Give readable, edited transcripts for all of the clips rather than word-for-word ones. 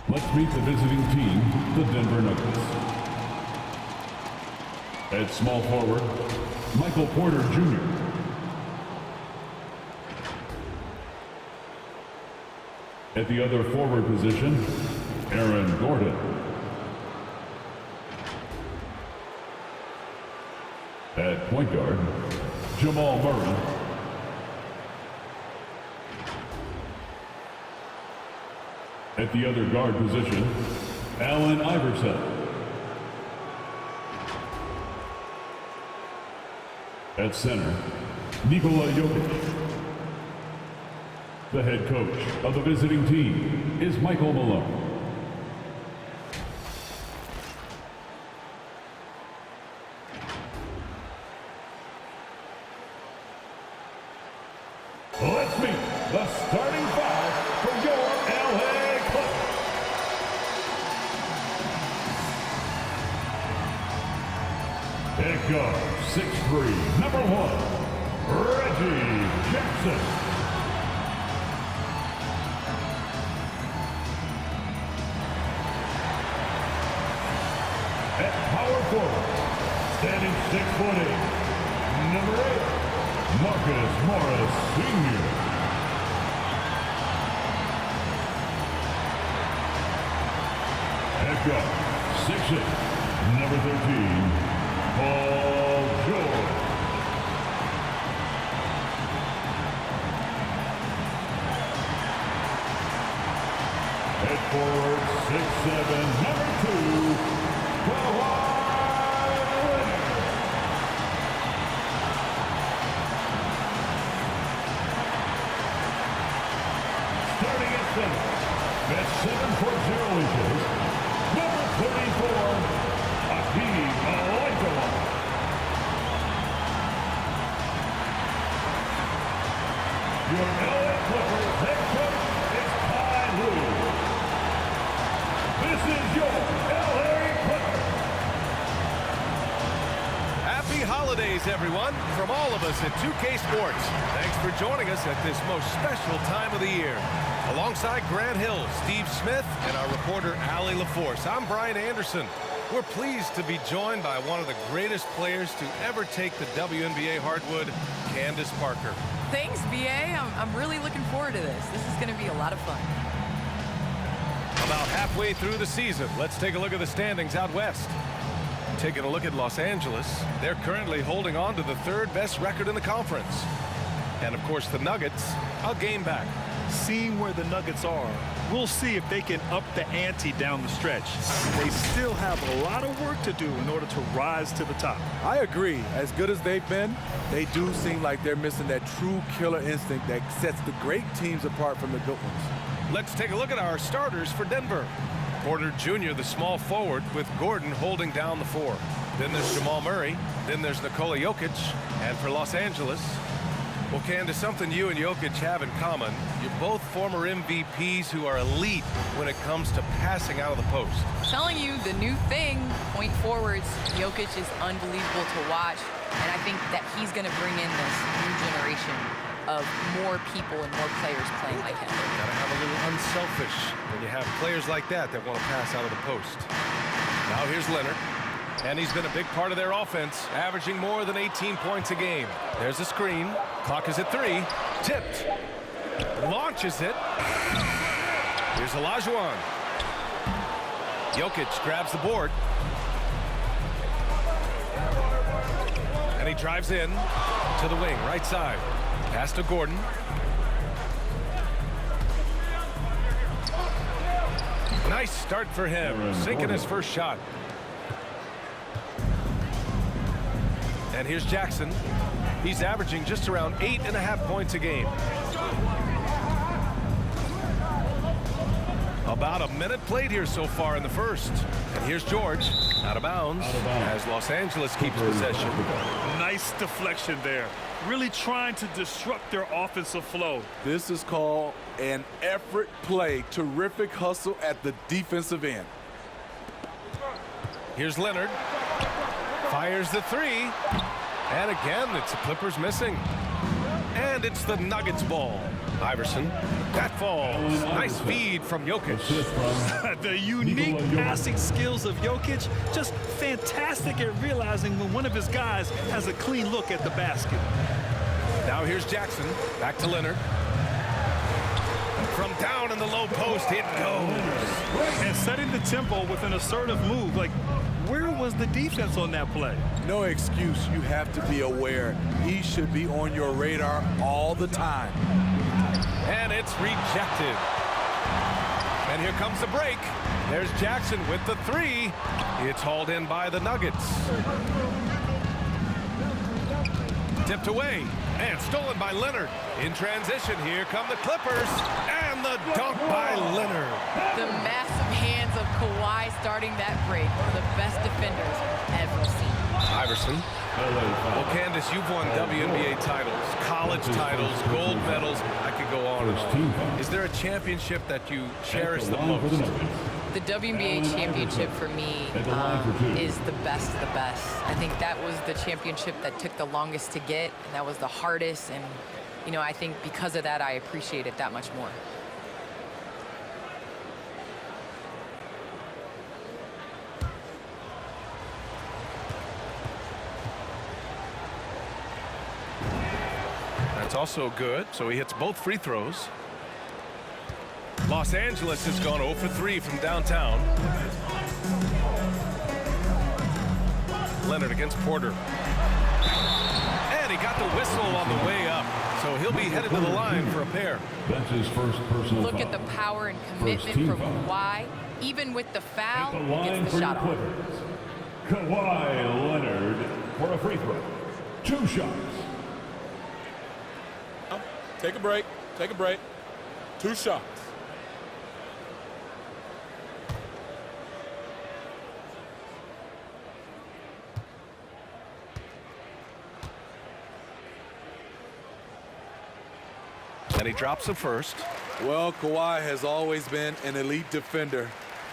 Let's meet the visiting team, the Denver Nuggets. At small forward, Michael Porter Jr. At the other forward position, Aaron Gordon. At point guard, Jamal Murray. At the other guard position, Allen Iverson. At center, Nikola Jokic. The head coach of the visiting team is Michael Malone. Let's meet the starting five for your LA Clippers. At guard, 6'3", number 1, Reggie Jackson. At power forward, standing 6'8", number 8, Marcus Morris Sr. At guard, 6'8", number 13, Paul George. At forward, 6'7", number 2, Kawhi Leonard. Starting at center, at 7'0", number 34, Hakeem Olajuwon. Your LA Clippers head coach is Ty Lue. This is your LA Clippers. Happy holidays, everyone, from all of us at 2K Sports. Thanks for joining us at this most special time of the year. Alongside Grant Hill, Steve Smith, and our reporter, Allie LaForce, I'm Brian Anderson. We're pleased to be joined by one of the greatest players to ever take the WNBA hardwood, Candace Parker. Thanks, BA. I'm really looking forward to this. This is going to be a lot of fun. About halfway through the season, let's take a look at the standings out west. Taking a look at Los Angeles, they're currently holding on to the third best record in the conference. And, of course, the Nuggets, a game back. Seeing where the Nuggets are, we'll see if they can up the ante down the stretch. They still have a lot of work to do in order to rise to the top. I agree. As good as they've been, they do seem like they're missing that true killer instinct that sets the great teams apart from the good ones. Let's take a look at our starters for Denver. Porter Jr., the small forward, with Gordon holding down the 4. Then there's Jamal Murray. Then there's Nikola Jokic. And for Los Angeles, well, Candace, something you and Jokic have in common. You're both former MVPs who are elite when it comes to passing out of the post. Telling you the new thing, point forwards. Jokic is unbelievable to watch, and I think that he's going to bring in this new generation of more people and more players playing like him. Gotta have a little unselfish when you have players like that want to pass out of the post. Now here's Leonard. And he's been a big part of their offense, averaging more than 18 points a game. There's a screen. Clock is at 3. Tipped. Launches it. Here's Olajuwon. Jokic grabs the board. And he drives in to the wing, right side. Pass to Gordon. Nice start for him, sinking his first shot. And here's Jackson. He's averaging just around 8.5 points a game. About a minute played here so far in the first. And here's George, out of bounds, as Los Angeles keeps possession. Nice deflection there. Really trying to disrupt their offensive flow. This is called an effort play. Terrific hustle at the defensive end. Here's Leonard. Fires the 3. And again, it's the Clippers missing. And it's the Nuggets ball. Iverson. That falls. Nice feed from Jokic. The unique passing skills of Jokic, just fantastic at realizing when one of his guys has a clean look at the basket. Now here's Jackson. Back to Leonard. From down in the low post, it goes. And setting the tempo with an assertive move. Like, where was the defense on that play? No excuse. You have to be aware. He should be on your radar all the time. And it's rejected. And here comes the break. There's Jackson with the 3. It's hauled in by the Nuggets. Tipped away and stolen by Leonard. In transition, here come the Clippers. And the dunk by Leonard. The massive hands of Kawhi starting that break. One of the best defenders we've ever seen. Iverson. Well, Candace, you've won WNBA titles, college titles, gold medals. I could go on and on. Is there a championship that you cherish the most? The WNBA championship for me is the best of the best. I think that was the championship that took the longest to get, and that was the hardest. And, you know, I think because of that, I appreciate it that much more. That's also good, so he hits both free throws. Los Angeles has gone 0 for 3 from downtown. Leonard against Porter. And he got the whistle on the way up, so he'll be headed to the line for a pair. That's his first personal Look foul. at the power and commitment from Kawhi. Even with the foul, At the he line gets for the the shot off. Clippers, Kawhi Leonard for a free throw. 2 shots. Take a break. Take a break. 2 shots. And he drops the first. Well, Kawhi has always been an elite defender,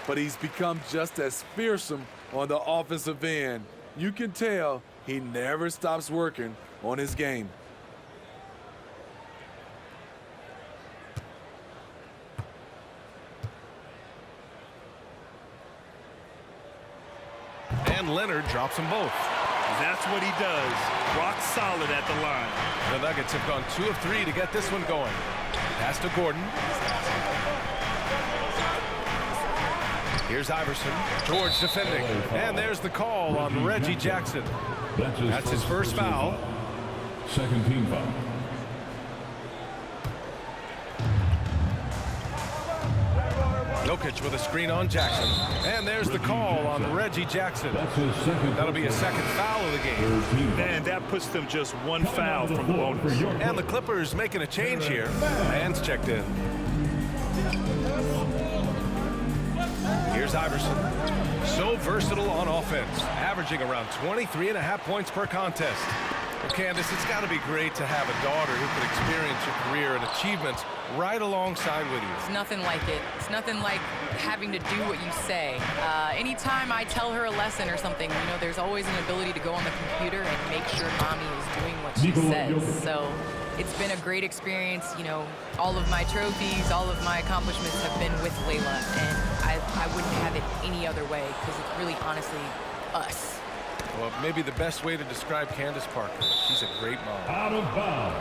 but he's become just as fearsome on the offensive end. You can tell he never stops working on his game. And Leonard drops them both. That's what he does. Rock solid at the line. The Nuggets have gone 2 of 3 to get this one going. Pass to Gordon. Here's Iverson. George defending. And there's the call on Reggie Jackson. That's his first foul. Second team foul. Jokic with a screen on Jackson. And there's the call on Reggie Jackson. That's his second. That'll be a second foul of the game. And that puts them just one foul from the bonus. And the Clippers making a change here. Man's checked in. Here's Iverson. So versatile on offense, averaging around 23.5 points per contest. Well, Candace, it's got to be great to have a daughter who can experience your career and achievements right alongside with you. It's nothing like it. It's nothing like having to do what you say. Anytime I tell her a lesson or something, you know, there's always an ability to go on the computer and make sure mommy is doing what she says. So it's been a great experience. You know, all of my trophies, all of my accomplishments have been with Layla, and I wouldn't have it any other way because it's really honestly us. Well, maybe the best way to describe Candace Parker. She's a great mom. Out of bounds.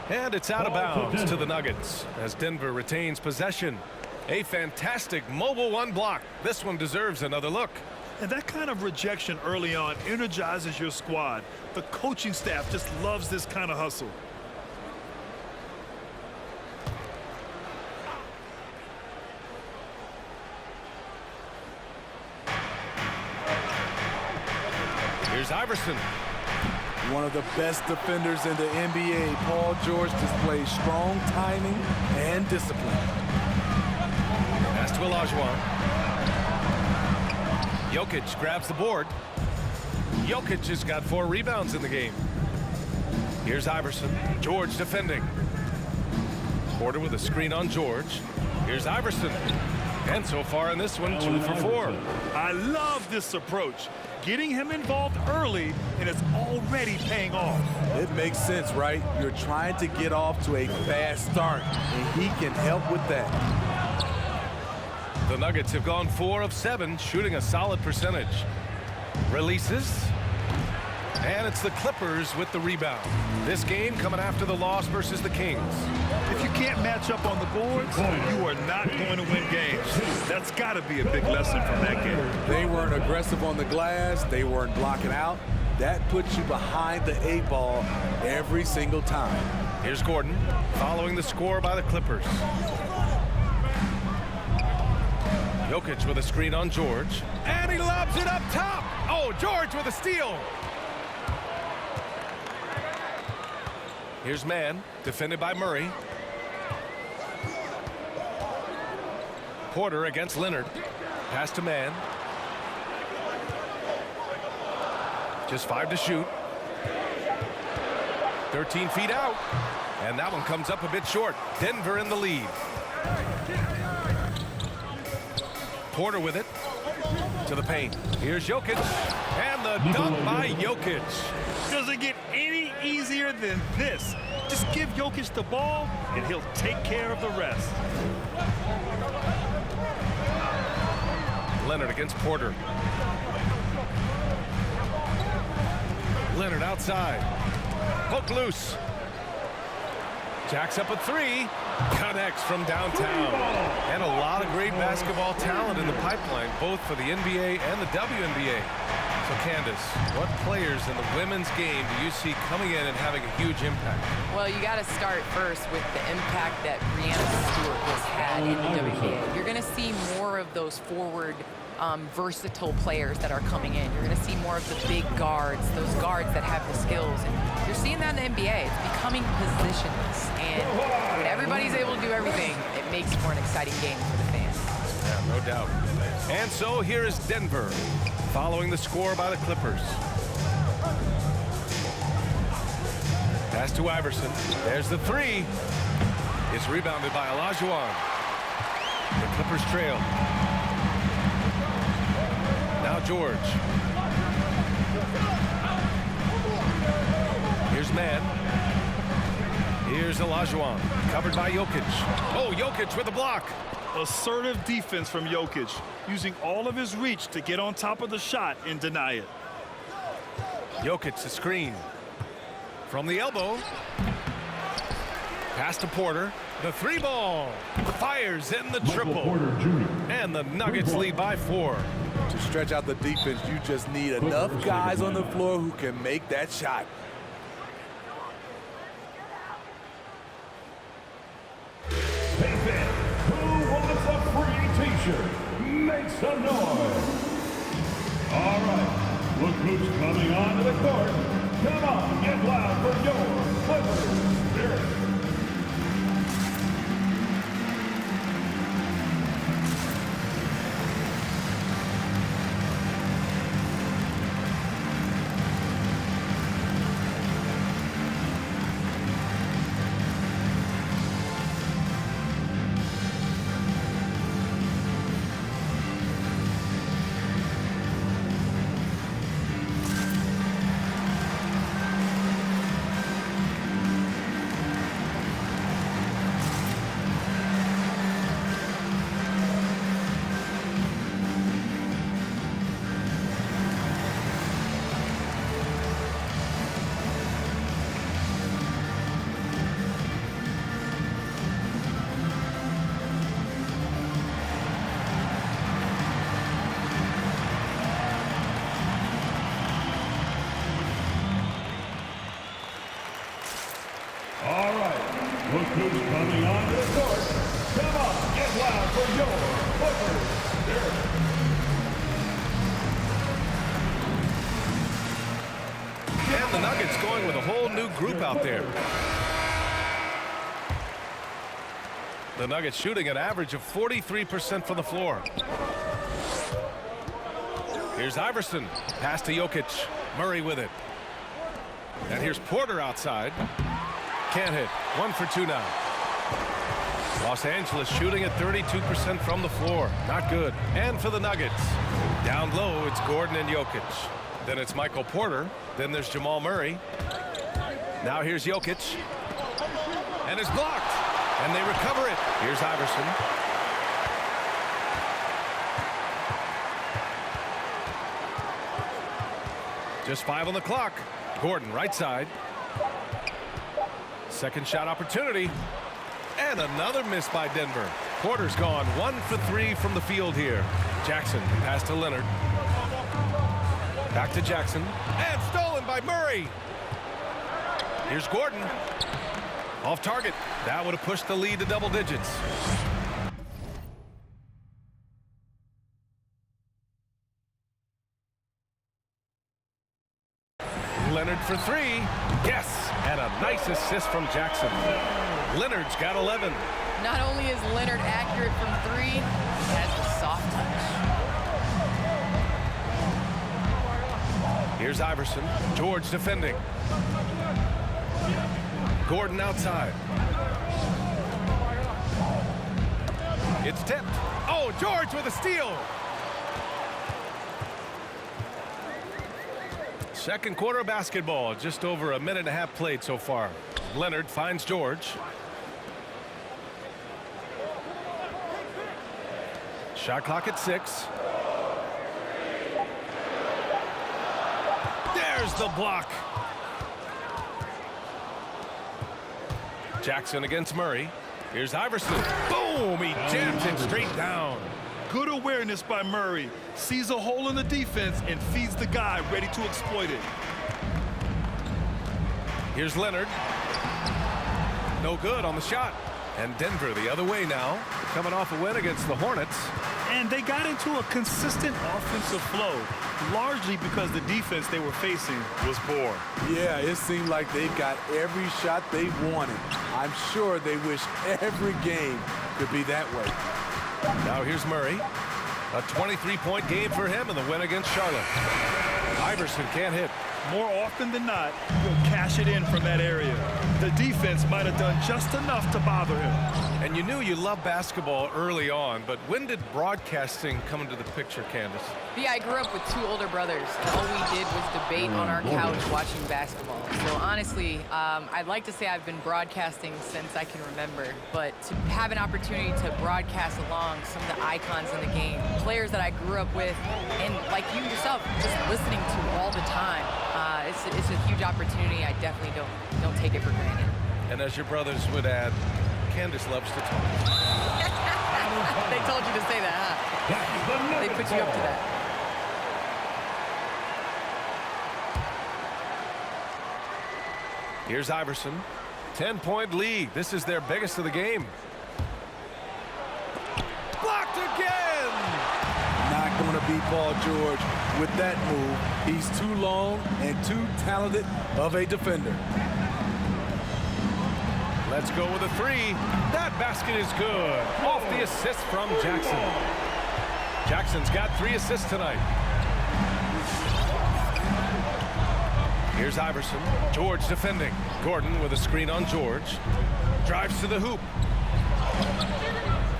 And it's out of bounds to the Nuggets as Denver retains possession. A fantastic mobile one block. This one deserves another look. And that kind of rejection early on energizes your squad. The coaching staff just loves this kind of hustle. Here's Iverson. One of the best defenders in the NBA, Paul George displays strong timing and discipline. Pass to Olajuwon. Jokic grabs the board. Jokic has got 4 rebounds in the game. Here's Iverson. George defending. Porter with a screen on George. Here's Iverson. And so far in this one, 2 for 4. I love this approach. Getting him involved early, and it's already paying off. It makes sense, right? You're trying to get off to a fast start, and he can help with that. The Nuggets have gone 4 of 7, shooting a solid percentage. Releases. And it's the Clippers with the rebound. This game coming after the loss versus the Kings. If you can't match up on the boards, you are not going to win games. That's got to be a big lesson from that game. They weren't aggressive on the glass. They weren't blocking out. That puts you behind the 8 ball every single time. Here's Gordon following the score by the Clippers. Jokic with a screen on George. And he lobs it up top. Oh, George with a steal. Here's Mann, defended by Murray. Porter against Leonard. Pass to Mann. Just 5 to shoot. 13 feet out. And that one comes up a bit short. Denver in the lead. Porter with it. To the paint. Here's Jokic. And the dunk by Jokic. Doesn't get any easier than this. Just give Jokic the ball, and he'll take care of the rest. Leonard against Porter. Leonard outside. Poke loose. Jacks up a 3. Connects from downtown. And a lot of great basketball talent in the pipeline, both for the NBA and the WNBA. So, Candace, what players in the women's game do you see coming in and having a huge impact? Well, you got to start first with the impact that Brianna Stewart has had in the WNBA. You're going to see more of those forward, versatile players that are coming in. You're going to see more of the big guards, those guards that have the skills. And you're seeing that in the NBA. It's becoming positionless. And when everybody's able to do everything, it makes for an exciting game for the fans. Yeah, no doubt. And so here is Denver, following the score by the Clippers. Pass to Iverson. There's the 3. It's rebounded by Olajuwon. The Clippers trail. Now George. Here's Mann. Here's Olajuwon. Covered by Jokic. Oh, Jokic with a block. Assertive defense from Jokic, using all of his reach to get on top of the shot and deny it. Jokic the screen. From the elbow. Pass to Porter. The 3 ball. Fires in the triple. And the Nuggets lead by 4. To stretch out the defense, you just need enough guys on the floor who can make that shot. Who wants a free t-shirt? shirt, make some noise. All right, look who's coming onto the court. Come on, get loud for your Clippers Spirit. All right, look who's coming onto the court. Come on, get loud for your Clippers Spirit. And the Nuggets going with a whole new group out there. The Nuggets shooting an average of 43% from the floor. Here's Iverson. Pass to Jokic. Murray with it. And here's Porter outside. Can't hit. 1 for 2 now. Los Angeles shooting at 32% from the floor. Not good. And for the Nuggets, down low, it's Gordon and Jokic. Then it's Michael Porter. Then there's Jamal Murray. Now here's Jokic. And it's blocked. And they recover it. Here's Iverson. Just 5 on the clock. Gordon right side. Second shot opportunity. And another miss by Denver. Porter's gone 1 for 3 from the field here. Jackson pass to Leonard. Back to Jackson. And stolen by Murray. Here's Gordon. Off target. That would have pushed the lead to double digits. Leonard for 3. Yes. And a nice assist from Jackson. Leonard's got 11. Not only is Leonard accurate from 3, he has the soft touch. Here's Iverson. George defending. Gordon outside. It's tipped. Oh, George with a steal. Second quarter of basketball. Just over a minute and a half played so far. Leonard finds George. Shot clock at 6. There's the block. Jackson against Murray. Here's Iverson. Boom! He jams it straight down. Good awareness by Murray. Sees a hole in the defense and feeds the guy ready to exploit it. Here's Leonard. No good on the shot. And Denver the other way now. Coming off a win against the Hornets. And they got into a consistent offensive flow, largely because the defense they were facing was poor. Yeah, it seemed like they got every shot they wanted. I'm sure they wish every game could be that way. Now here's Murray. A 23-point game for him in the win against Charlotte. Iverson can't hit. More often than not, he'll cash it in from that area. The defense might have done just enough to bother him. And you knew you loved basketball early on, but when did broadcasting come into the picture, Candace? Yeah, I grew up with 2 older brothers, and all we did was debate on our couch watching basketball. So honestly, I'd like to say I've been broadcasting since I can remember, but to have an opportunity to broadcast along some of the icons in the game, players that I grew up with, and like you yourself, just listening to all the time, it's a huge opportunity. I definitely don't take it for granted. And as your brothers would add, Candace loves to talk. They told you to say that, huh? They put you up to that. Here's Iverson. 10-point lead. This is their biggest of the game. Blocked again! Paul George, with that move. He's too long and too talented of a defender. Let's go with a three. That basket is good. Off the assist from Jackson. Jackson's got 3 assists tonight. Here's Iverson. George defending. Gordon with a screen on George. Drives to the hoop.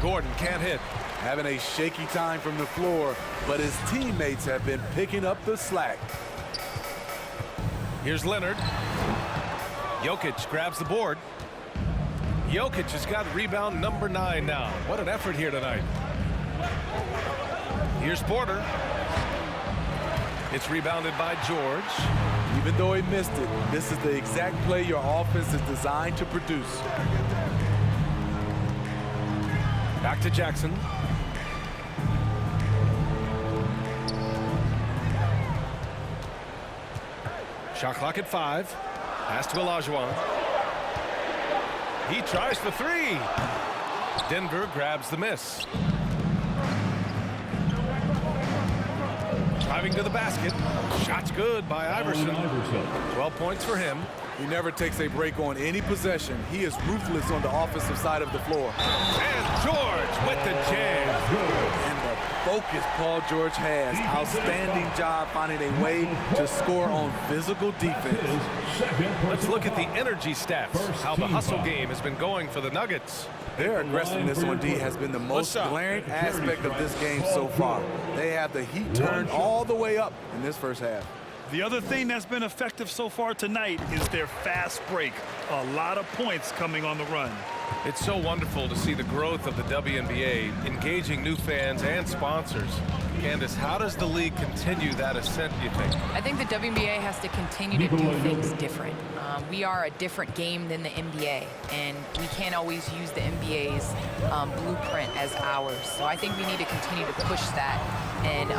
Gordon can't hit. Having a shaky time from the floor, but his teammates have been picking up the slack. Here's Leonard. Jokic grabs the board. Jokic has got rebound number 9 now. What an effort here tonight. Here's Porter. It's rebounded by George. Even though he missed it, this is the exact play your offense is designed to produce. Back to Jackson. Shot clock at 5. Pass to Olajuwon. He tries for 3. Denver grabs the miss. Driving to the basket. Shot's good by Iverson. 12 points for him. He never takes a break on any possession. He is ruthless on the offensive side of the floor. And George with the jam. And the focus Paul George has. Outstanding job finding a way to score on physical defense. Let's look at the energy stats. How the hustle game has been going for the Nuggets. Their aggressiveness on D has been the most glaring aspect of this game so far. They have the heat turned all the way up in this first half. The other thing that's been effective so far tonight is their fast break. A lot of points coming on the run. It's so wonderful to see the growth of the WNBA, engaging new fans and sponsors. Candace, how does the league continue that ascent, you think? I think the WNBA has to continue to do things different. We are a different game than the NBA, and we can't always use the NBA's blueprint as ours. So I think we need to continue to push that and,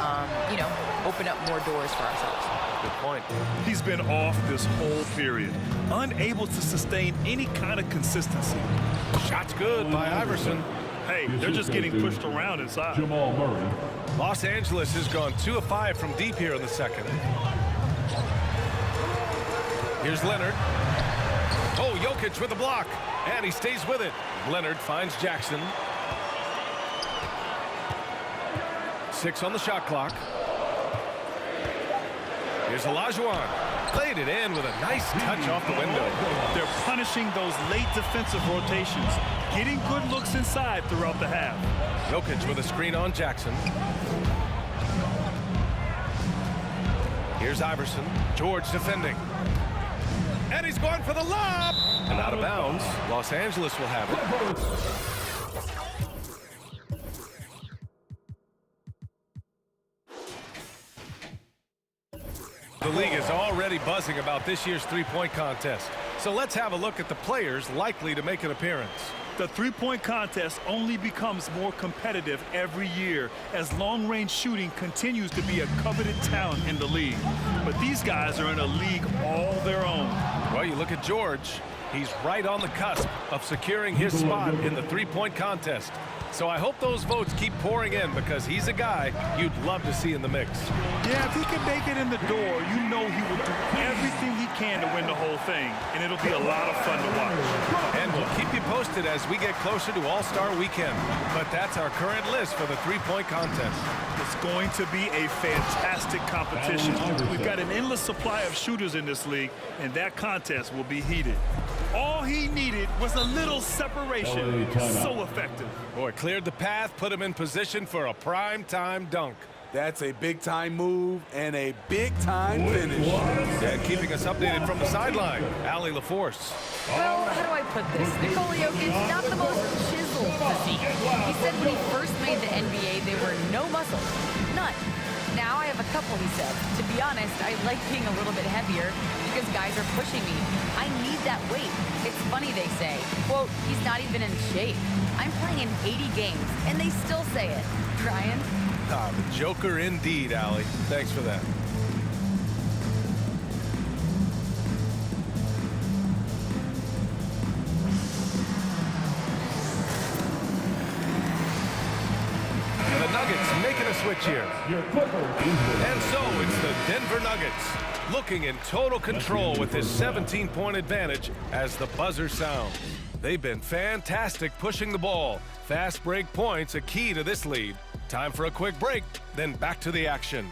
you know, open up more doors for ourselves. Good point. He's been off this whole period, unable to sustain any kind of consistency. Shot's good by Iverson. Hey, they're just getting pushed around inside. Jamal Murray. Los Angeles has gone 2 of 5 from deep here in the second. Here's Leonard. Oh, Jokic with the block, and he stays with it. Leonard finds Jackson. 6 on the shot clock. Here's Olajuwon. Played it in with a nice touch off the window. They're punishing those late defensive rotations, getting good looks inside throughout the half. Jokic with a screen on Jackson. Here's Iverson. George defending. And he's going for the lob. And out of bounds. Los Angeles will have it. The league is already buzzing about this year's three-point contest. So let's have a look at the players likely to make an appearance. The three-point contest only becomes more competitive every year as long-range shooting continues to be a coveted talent in the league. But these guys are in a league all their own. Well, you look at George. He's right on the cusp of securing his spot in the three-point contest. So I hope those votes keep pouring in because he's a guy you'd love to see in the mix. Yeah, if he can make it in the door, you know he will do everything he can to win the whole thing, and it'll be a lot of fun to watch. And we'll keep you posted as we get closer to All-Star Weekend. But that's our current list for the three-point contest. It's going to be a fantastic competition. We've got an endless supply of shooters in this league, and that contest will be heated. All he needed was a little separation. So effective. Boy, cleared the path, put him in position for a prime-time dunk. That's a big-time move and a big-time finish. And keeping us updated from the sideline, Allie LaForce. Well, how do I put this? Nikola Jokic, not the most chiseled physique. He said when he first made the NBA, there were no muscles. None. Now I have a couple, he said. To be honest, I like being a little bit heavier because guys are pushing me. I need that weight. It's funny they say, quote, he's not even in shape. I'm playing in 80 games, and they still say it. Ryan? Ah, the Joker indeed, Allie. Thanks for that. The Nuggets making a switch here. Your Clippers is the And so it's the Denver Nuggets looking in total control with this 17-point advantage as the buzzer sounds. They've been fantastic pushing the ball. Fast break points a key to this lead. Time for a quick break, then back to the action.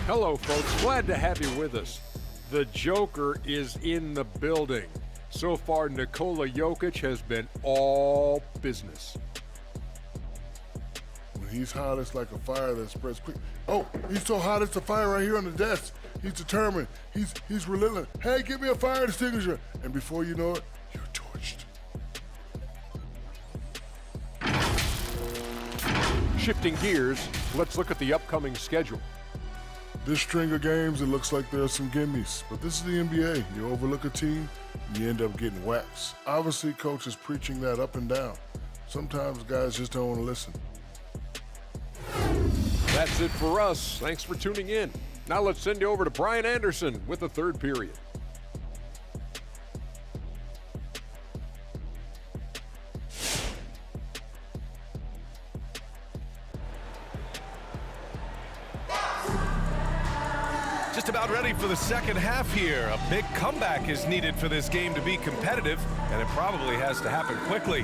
Hello, folks. Glad to have you with us. The Joker is in the building. So far, Nikola Jokic has been all business. When he's hot, it's like a fire that spreads quick. Oh, he's so hot, it's a fire right here on the desk. He's determined. He's relentless. Hey, give me a fire extinguisher. And before you know it, you're torched. Shifting gears, let's look at the upcoming schedule. This string of games, it looks like there's some gimmies. But this is the NBA. You overlook a team, and you end up getting waxed. Obviously, coach is preaching that up and down. Sometimes guys just don't want to listen. That's it for us. Thanks for tuning in. Now let's send you over to Brian Anderson with the third period. Just about ready for the second half here. A big comeback is needed for this game to be competitive, and it probably has to happen quickly.